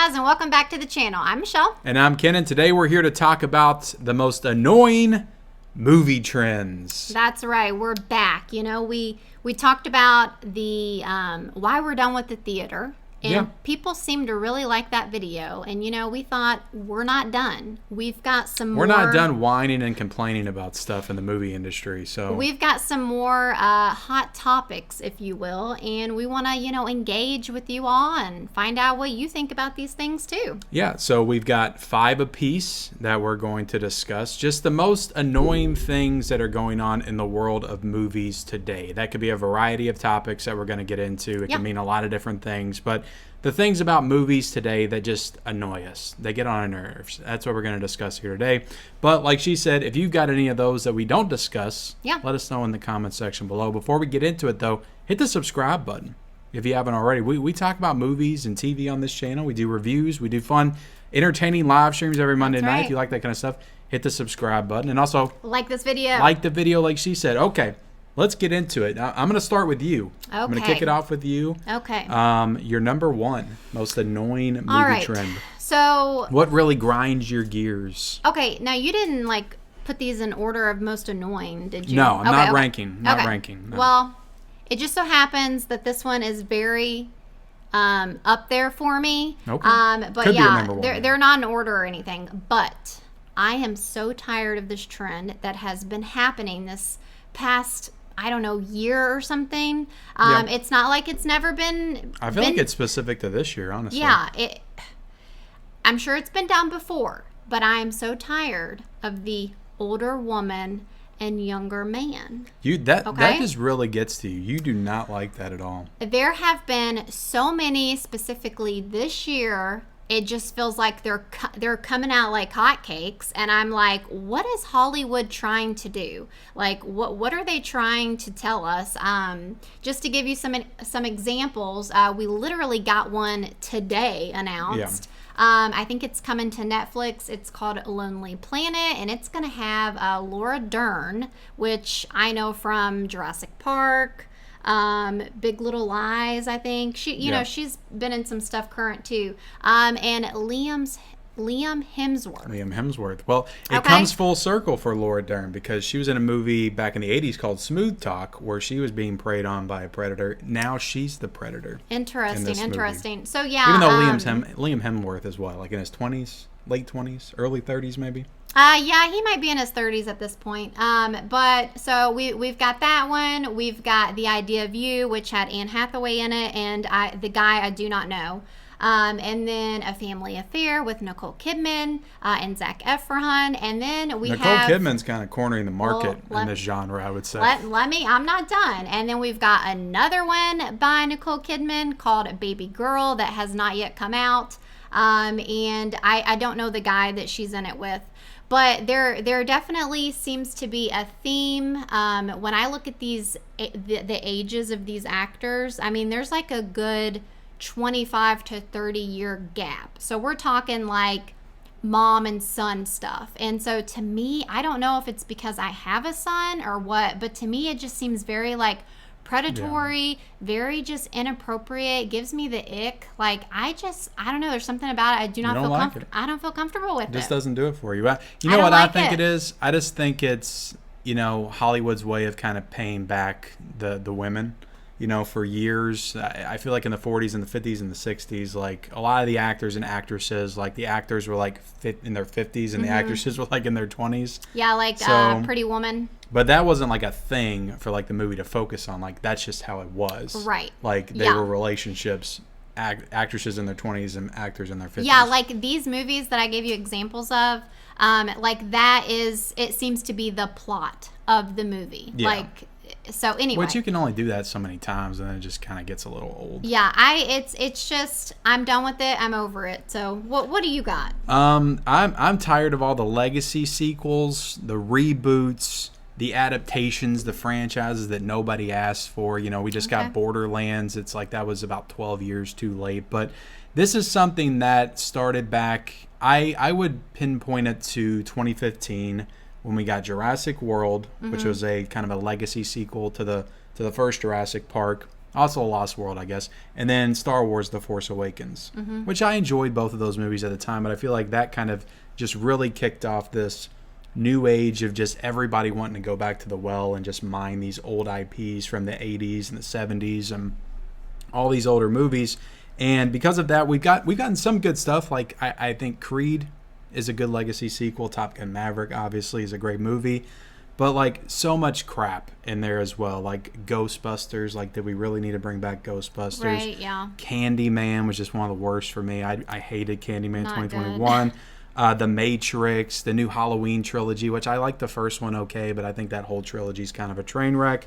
guys, and welcome back to the channel. I'm Michelle. And I'm Ken, and today we're here to talk about the most annoying movie trends. That's right. We're back. You know, we talked about the why we're done with the theater. And people seem to really like that video. And, you know, we thought, we're not done. We've got some more... We're not done whining and complaining about stuff in the movie industry, so... We've got some more hot topics, if you will. And we want to, you know, engage with you all and find out what you think about these things, too. Yeah, so we've got 5 apiece that we're going to discuss. Just the most annoying things that are going on in the world of movies today. That could be a variety of topics that we're going to get into. It can mean a lot of different things, but... The things about movies today that just annoy us. They get on our nerves. That's what we're going to discuss here today. But like she said, if you've got any of those that we don't discuss, let us know in the comment section below. Before we get into it, though, hit the subscribe button if you haven't already. We talk about movies and TV on this channel. We do reviews. We do fun, entertaining live streams every Monday night. If you like that kind of stuff, hit the subscribe button. And also, like this video. Like the video like she said. Okay. Let's get into it. I'm going to start with you. Okay. I'm going to kick it off with you. Okay. Your number one most annoying movie trend. So what really grinds your gears? Okay. Now you didn't like put these in order of most annoying, did you? No, I'm not ranking. Not ranking. No. Well, it just so happens that this one is very up there for me. Okay. But Could be your number one, they're not in order or anything. But I am so tired of this trend that has been happening this past, I don't know, year or something. It's not like it's never been... I feel like it's specific to this year, honestly. Yeah. I'm sure it's been done before, but I am so tired of the older woman and younger man. That just really gets to you. You do not like that at all. There have been so many, specifically this year... It just feels like they're coming out like hotcakes, and I'm like, what is Hollywood trying to do? Like, what are they trying to tell us? Just to give you some examples, we literally got one today announced. I think it's coming to Netflix. It's called Lonely Planet, and it's going to have Laura Dern, which I know from Jurassic Park. Big Little Lies, I think. You know, she's been in some stuff current too. And Liam Hemsworth. Liam Hemsworth. Well, it comes full circle for Laura Dern because she was in a movie back in the 80s called Smooth Talk where she was being preyed on by a predator. Now she's the predator. Interesting. So yeah. Even though Liam Hemsworth is what, like in his 20s, late 20s, early 30s maybe? Yeah, he might be in his 30s at this point. But so we've got that one. We've got The Idea of You, which had Anne Hathaway in it, and the guy I do not know. And then A Family Affair with Nicole Kidman and Zac Efron. And then Nicole Kidman's kind of cornering the market in this genre, I would say. I'm not done. And then we've got another one by Nicole Kidman called Baby Girl that has not yet come out. And I don't know the guy that she's in it with. But there definitely seems to be a theme. When I look at the ages of these actors, I mean, there's like a good 25 to 30 year gap. So we're talking like mom and son stuff. And so to me, I don't know if it's because I have a son or what, but to me it just seems very like predatory, very just inappropriate, gives me the ick. Like I don't know, there's something about it I do not feel comfortable. I don't feel comfortable with it. Just doesn't do it for you. You know what I think it is? I just think it's, you know, Hollywood's way of kind of paying back the women. You know, for years, I feel like in the 40s and the 50s and the 60s, like a lot of the actors and actresses, like the actors were like in their 50s and the actresses were like in their 20s. Yeah, like Pretty Woman. But that wasn't like a thing for like the movie to focus on. Like that's just how it was. Right. Like they were relationships, actresses in their 20s and actors in their 50s. Yeah, like these movies that I gave you examples of, like that is, it seems to be the plot of the movie. Yeah. Like, so anyway. Which you can only do that so many times and then it just kind of gets a little old. Yeah, it's just, I'm done with it. I'm over it. So what do you got? I'm tired of all the legacy sequels, the reboots, the adaptations, the franchises that nobody asked for. You know, we just got Borderlands. It's like that was about 12 years too late. But this is something that started back, I would pinpoint it to 2015 when we got Jurassic World, which was a kind of a legacy sequel to the first Jurassic Park. Also Lost World, I guess. And then Star Wars The Force Awakens, which I enjoyed both of those movies at the time, but I feel like that kind of just really kicked off this new age of just everybody wanting to go back to the well and just mine these old IPs from the 80s and the 70s and all these older movies. And because of that, we've gotten some good stuff. Like I think Creed is a good legacy sequel. Top Gun Maverick obviously is a great movie. But like so much crap in there as well. Like Ghostbusters, like did we really need to bring back Ghostbusters? Right, yeah. Candyman was just one of the worst for me. I hated Candyman Not 2021. The Matrix, the new Halloween trilogy, which I like the first one okay, but I think that whole trilogy is kind of a train wreck.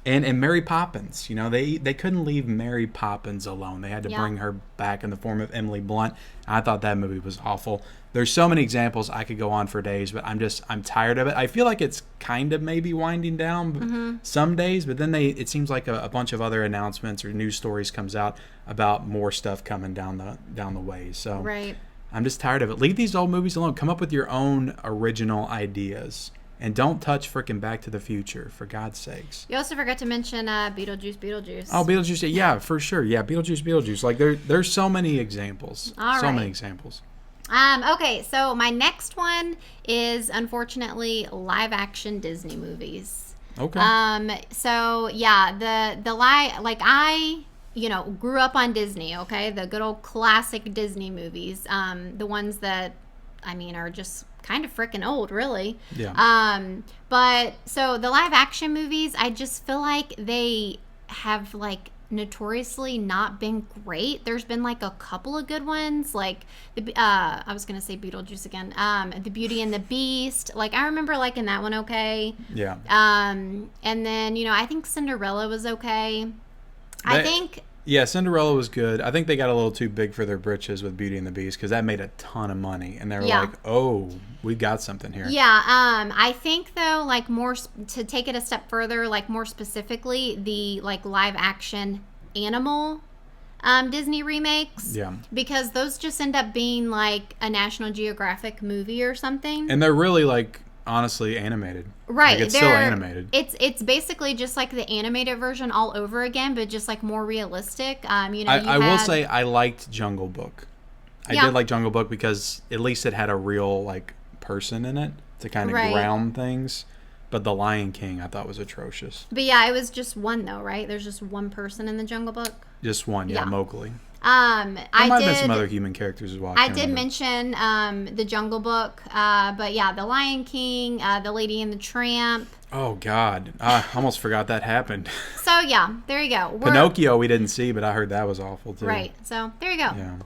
And Mary Poppins, you know, they couldn't leave Mary Poppins alone. They had to bring her back in the form of Emily Blunt. I thought that movie was awful. There's so many examples I could go on for days, but I'm tired of it. I feel like it's kind of maybe winding down some days, but then it seems like a bunch of other announcements or news stories comes out about more stuff coming down the way. So Right. I'm just tired of it. Leave these old movies alone. Come up with your own original ideas. And don't touch frickin' Back to the Future, for God's sakes. You also forgot to mention Beetlejuice. Oh, Beetlejuice, yeah, for sure. Yeah, Beetlejuice. Like, there's so many examples. Many examples. Okay, so my next one is, unfortunately, live-action Disney movies. Okay. So, yeah, I grew up on Disney, okay? The good old classic Disney movies. The ones that, are just kind of freaking old, really. Yeah. But so the live action movies, I just feel like they have notoriously not been great. There's been a couple of good ones, like I was gonna say Beetlejuice again. The Beauty and the Beast. I remember liking that one okay. Yeah. And then I think Cinderella was okay. Yeah, Cinderella was good. I think they got a little too big for their britches with Beauty and the Beast because that made a ton of money, and they were like, "Oh, we got something here." Yeah, I think though, more to take it a step further, more specifically, the live action animal Disney remakes. Yeah. Because those just end up being a National Geographic movie or something. And they're really honestly animated. Right. It's still animated. It's basically just the animated version all over again, but just more realistic. I will say I liked Jungle Book. I did like Jungle Book because at least it had a real person in it to kind of ground things. But The Lion King I thought was atrocious. But yeah, it was just one though, right? There's just one person in the Jungle Book. Just one, yeah. Mowgli. There might have been some other human characters as well. I did mention the Jungle Book, but yeah, The Lion King, The Lady and the Tramp. Oh God, I almost forgot that happened. So yeah, there you go. Pinocchio we didn't see, but I heard that was awful too. Right. So there you go. Yeah.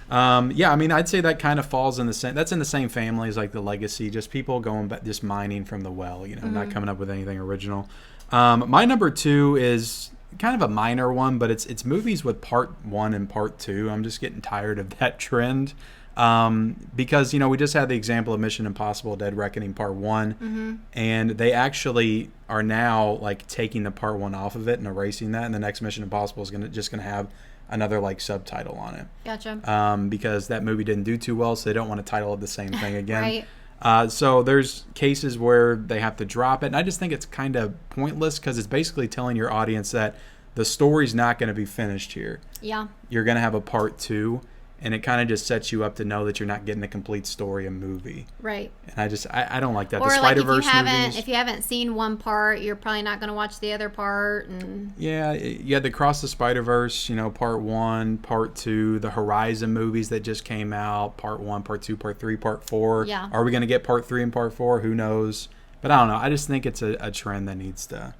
I'd say that kind of falls in the same. That's in the same family as the Legacy. Just people going back, just mining from the well. Not coming up with anything original. My number 2 is kind of a minor one, but it's movies with part 1 and part 2. I'm just getting tired of that trend. Because we just had the example of Mission Impossible Dead Reckoning Part 1, and they actually are now taking the Part 1 off of it and erasing that, and the next Mission Impossible is gonna have another subtitle on it. Gotcha. Because that movie didn't do too well, so they don't want to title it the same thing again. Right. So there's cases where they have to drop it, and I just think it's kind of pointless because it's basically telling your audience that the story's not going to be finished here. Yeah. You're going to have a part 2, and it kind of just sets you up to know that you're not getting the complete story of movie. Right. And I don't like that. Or the Spider-Verse movies, if you haven't seen one part, you're probably not going to watch the other part. And yeah, you had the Cross the Spider-Verse, part 1, part 2, the Horizon movies that just came out, part 1, part 2, part 3, part 4. Yeah. Are we going to get part 3 and part 4? Who knows? But I don't know. I just think it's a trend that needs to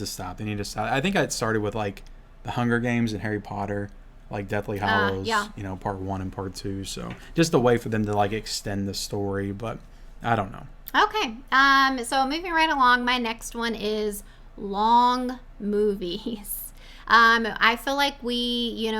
stop. They need to stop. I think it started with the Hunger Games and Harry Potter. Deathly Hallows, part 1 and part 2. So just a way for them to extend the story, but I don't know. Okay. So moving right along, my next one is long movies. I feel like we,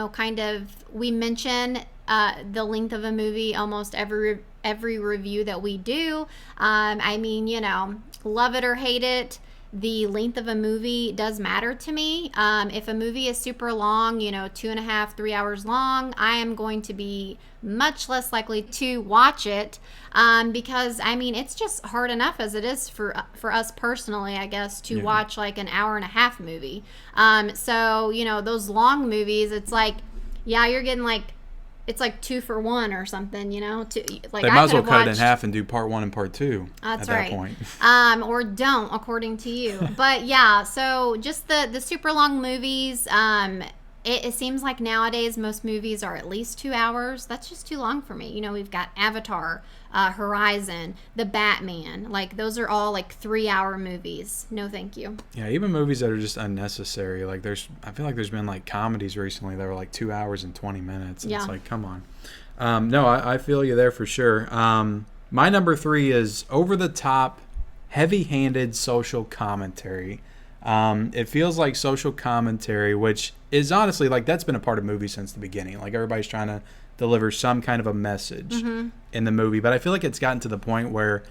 we mention the length of a movie almost every review that we do. Love it or hate it. the length of a movie does matter to me. If a movie is super long, 2.5, 3 hours long, I am going to be much less likely to watch it, because I mean it's just hard enough as it is for us personally, I guess, to watch like an hour and a half movie. So those long movies, it's like, yeah, you're getting like, it's like 2 for 1 or something, like They I might as well could've cut it in watched- half and do part 1 and part 2 That's at that right. point. Or don't, according to you. But yeah, so just the super long movies. It seems like nowadays most movies are at least 2 hours. That's just too long for me. We've got Avatar, Horizon, The Batman. Like those are all like 3-hour movies. No, thank you. Yeah, even movies that are just unnecessary. Like I feel like there's been like comedies recently that were like 2 hours and 20 minutes. And Yeah. It's like, come on. No, I feel you there for sure. My number 3 is over the top, heavy-handed social commentary. It feels like social commentary, which is honestly like that's been a part of movies since the beginning. Like everybody's trying to deliver some kind of a message in the movie, but I feel like it's gotten to the point where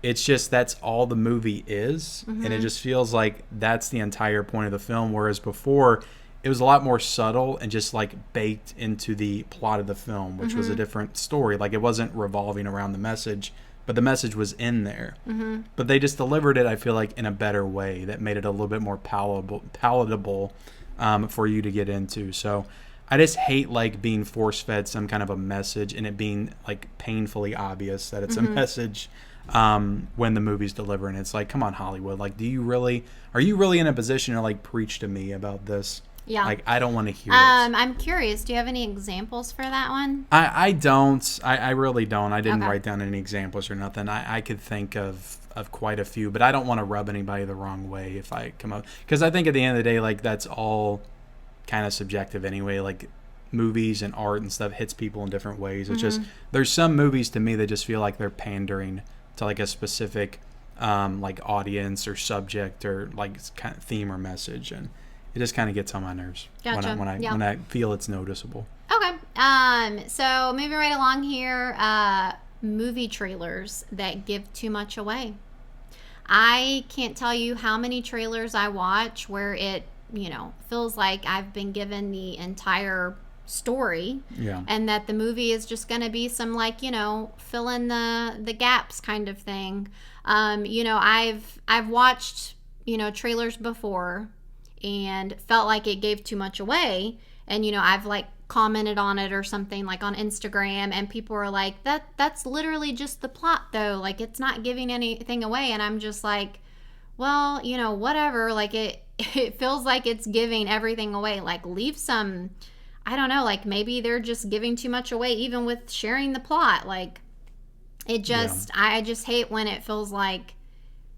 it's just that's all the movie is, and it just feels like that's the entire point of the film. Whereas before, it was a lot more subtle and just like baked into the plot of the film, which was a different story. Like it wasn't revolving around the message, but the message was in there. But they just delivered it, I feel like, in a better way that made it a little bit more palatable for you to get into. So I just hate like being force-fed some kind of a message and it being like painfully obvious that it's a message when the movie's delivering. It's like, come on, Hollywood. Like, are you really in a position to like preach to me about this? Yeah. Like, I don't want to hear it. I'm curious. Do you have any examples for that one? I don't. I really don't. I didn't Okay. write down any examples or nothing. I could think of quite a few, but I don't want to rub anybody the wrong way if I come up. Because I think at the end of the day, like, that's all kind of subjective anyway. Like, movies and art and stuff hits people in different ways. It's just, there's some movies to me that just feel like they're pandering to, like, a specific, like, audience or subject or, like, kind of theme or message. And it just kind of gets on my nerves Gotcha. when Yeah. I feel it's noticeable. Okay. So moving right along here, movie trailers that give too much away. I can't tell you how many trailers I watch where it, feels like I've been given the entire story, Yeah. and that the movie is just going to be some like, fill in the gaps kind of thing. I've watched, trailers before and felt like it gave too much away, and I've like commented on it or something like on Instagram, and people are like, that's literally just the plot though, like it's not giving anything away. And I'm just like, well, whatever, like it feels like it's giving everything away. Like leave some, I don't know, like maybe they're just giving too much away even with sharing the plot. Like it just, I just hate when it feels like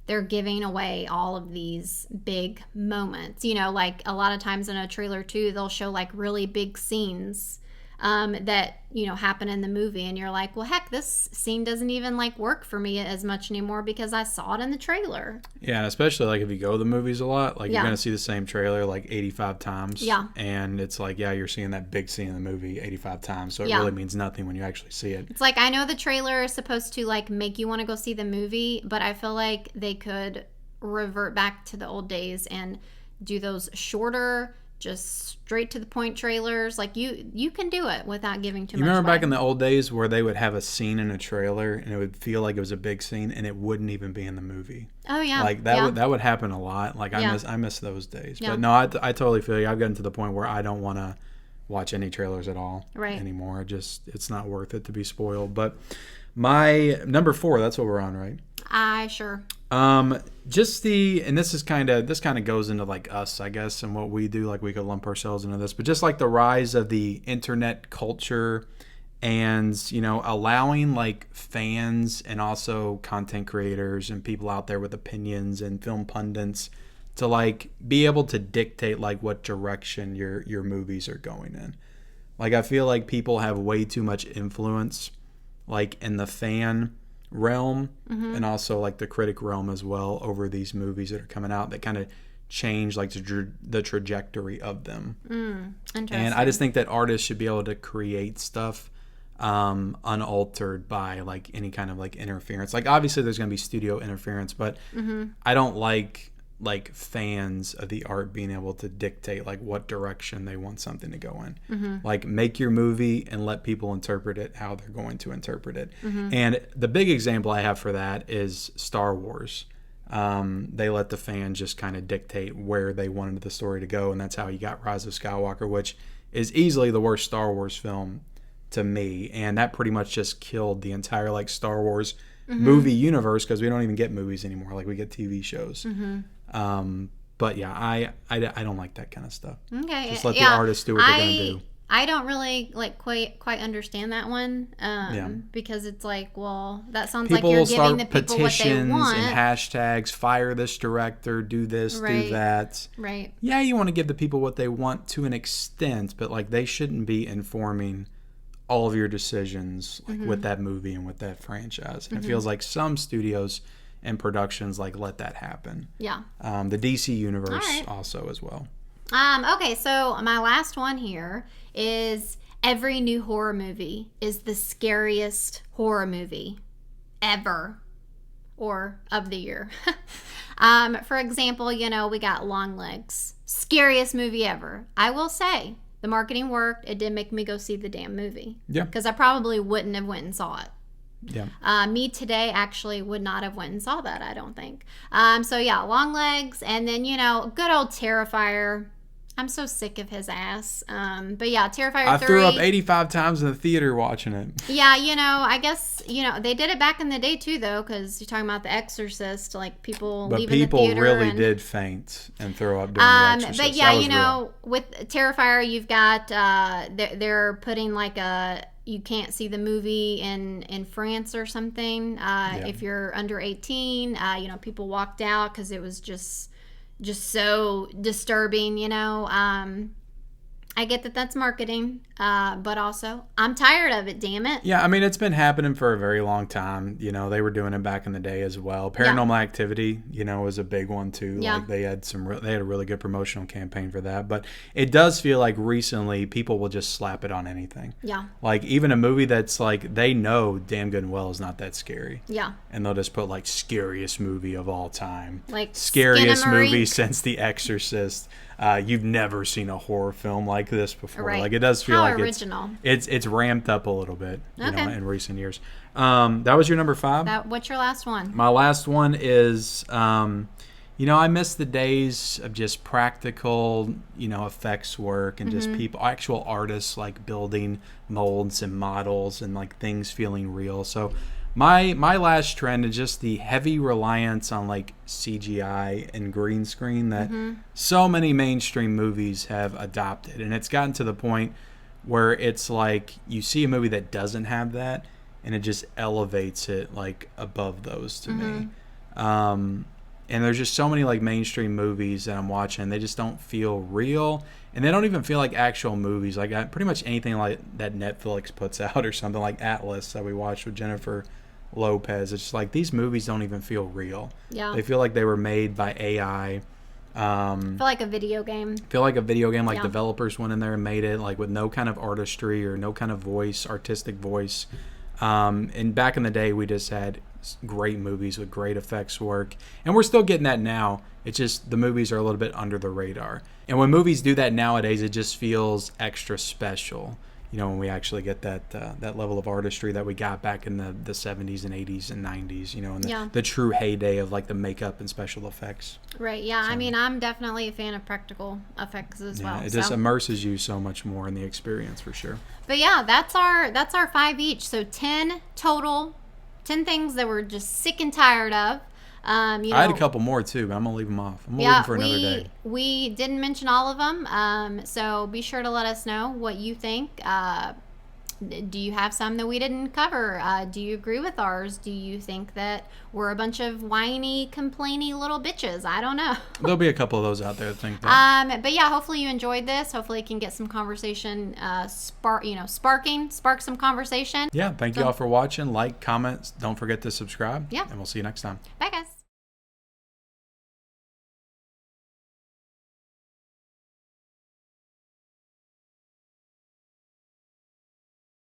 they're giving away all of these big moments. Like a lot of times in a trailer too, they'll show like really big scenes that, happen in the movie. And you're like, well, heck, this scene doesn't even like work for me as much anymore because I saw it in the trailer. Yeah, and especially like if you go to the movies a lot, like Yeah. you're going to see the same trailer like 85 times. Yeah. And it's like, yeah, you're seeing that big scene in the movie 85 times. So it Yeah. really means nothing when you actually see it. It's like, I know the trailer is supposed to like make you want to go see the movie, but I feel like they could revert back to the old days and do those shorter, just straight to the point trailers. Like you can do it without giving too You much remember away. back in the old days where they would have a scene in a trailer and it would feel like it was a big scene and it wouldn't even be in the movie. Oh yeah. Like that yeah. would happen a lot. Like Yeah. I miss those days. Yeah. But no, I totally feel you. I've gotten to the point where I don't want to watch any trailers at all Right. anymore. It's not worth it to be spoiled. But my number 4, that's what we're on, right? Sure. Just this kind of goes into like us, I guess, and what we do. Like we could lump ourselves into this, but just like the rise of the internet culture, and allowing like fans and also content creators and people out there with opinions and film pundits to like be able to dictate like what direction your movies are going in. Like I feel like people have way too much influence, like in the fan realm and also like the critic realm as well over these movies that are coming out that kind of change like the trajectory of them. Interesting. And I just think that artists should be able to create stuff unaltered by like any kind of like interference. Like obviously there's going to be studio interference, but I don't like like fans of the art being able to dictate like what direction they want something to go in. Like make your movie and let people interpret it how they're going to interpret it. And the big example I have for that is Star Wars. They let the fans just kind of dictate where they wanted the story to go, and that's how you got Rise of Skywalker, which is easily the worst Star Wars film to me, and that pretty much just killed the entire like Star Wars movie universe, because we don't even get movies anymore, like we get TV shows. But yeah, I don't like that kind of stuff. Okay, just let the artists do what they're gonna do. I don't really like quite understand that one, because it's like, well, that sounds People like you're will giving start the people what they petitions want. and hashtags, fire this director, do this, do that. Right. Yeah, you want to give the people what they want to an extent, but like they shouldn't be informing all of your decisions like with that movie and with that franchise. And it feels like some studios and productions like let that happen. Yeah. The DC universe also as well. Okay, so my last one here is every new horror movie is the scariest horror movie ever, or of the year. For example, we got Longlegs, scariest movie ever. I will say the marketing worked. It did make me go see the damn movie. Yeah. Because I probably wouldn't have went and saw it. Yeah. Me today actually would not have went and saw that, I don't think. So yeah, Longlegs, and then good old Terrifier. I'm so sick of his ass. But yeah, Terrifier 3. I threw up 85 times in the theater watching it. Yeah, I guess, they did it back in the day too, though, because you're talking about The Exorcist, like people leaving the theater. But people really did faint and throw up during The Exorcist. But yeah, with Terrifier, you've got, they're putting like you can't see the movie in France or something. If you're under 18, people walked out because it was just so disturbing. I get that that's marketing, but also I'm tired of it, damn it. Yeah, I mean, it's been happening for a very long time. They were doing it back in the day as well. Paranormal Activity, was a big one too. Yeah. Like they had a really good promotional campaign for that. But it does feel like recently people will just slap it on anything. Yeah. Like even a movie that's like they know damn good and well is not that scary. Yeah. And they'll just put like scariest movie of all time. Like scariest movie since The Exorcist. You've never seen a horror film like this before. Right. Like it does feel like original. It's ramped up a little bit, Okay. in recent years. That was your number 5. What's your last one? My last one is, I miss the days of just practical, effects work and just people, actual artists like building molds and models and like things feeling real. So my last trend is just the heavy reliance on like CGI and green screen that so many mainstream movies have adopted. And it's gotten to the point where it's like you see a movie that doesn't have that and it just elevates it like above those to me. And there's just so many like mainstream movies that I'm watching, they just don't feel real, and they don't even feel like actual movies. Like pretty much anything like that Netflix puts out or something like Atlas that we watched with Jennifer Lopez, it's just like these movies don't even feel real. Yeah. They feel like they were made by AI. Feel like a video game. Like developers went in there and made it like with no kind of artistry or no kind of artistic voice. And back in the day we just had great movies with great effects work, and we're still getting that now. It's just the movies are a little bit under the radar, and when movies do that nowadays, it just feels extra special. When we actually get that level of artistry that we got back in the 70s and 80s and 90s, and the true heyday of like the makeup and special effects. Right, yeah. So, I mean, I'm definitely a fan of practical effects as well. It just immerses you so much more in the experience for sure. But yeah, that's our 5 each. So 10 total, 10 things that we're just sick and tired of. I had a couple more too, but I'm gonna leave them off. I'm gonna leave them for another day. We didn't mention all of them, so be sure to let us know what you think. Do you have some that we didn't cover? Do you agree with ours? Do you think that we're a bunch of whiny, complainy little bitches? I don't know. There'll be a couple of those out there, I think. That. But yeah, hopefully you enjoyed this. Hopefully it can get some conversation, spark some conversation. Yeah, thank you all for watching. Like, comments. Don't forget to subscribe. Yeah. And we'll see you next time. Bye, guys.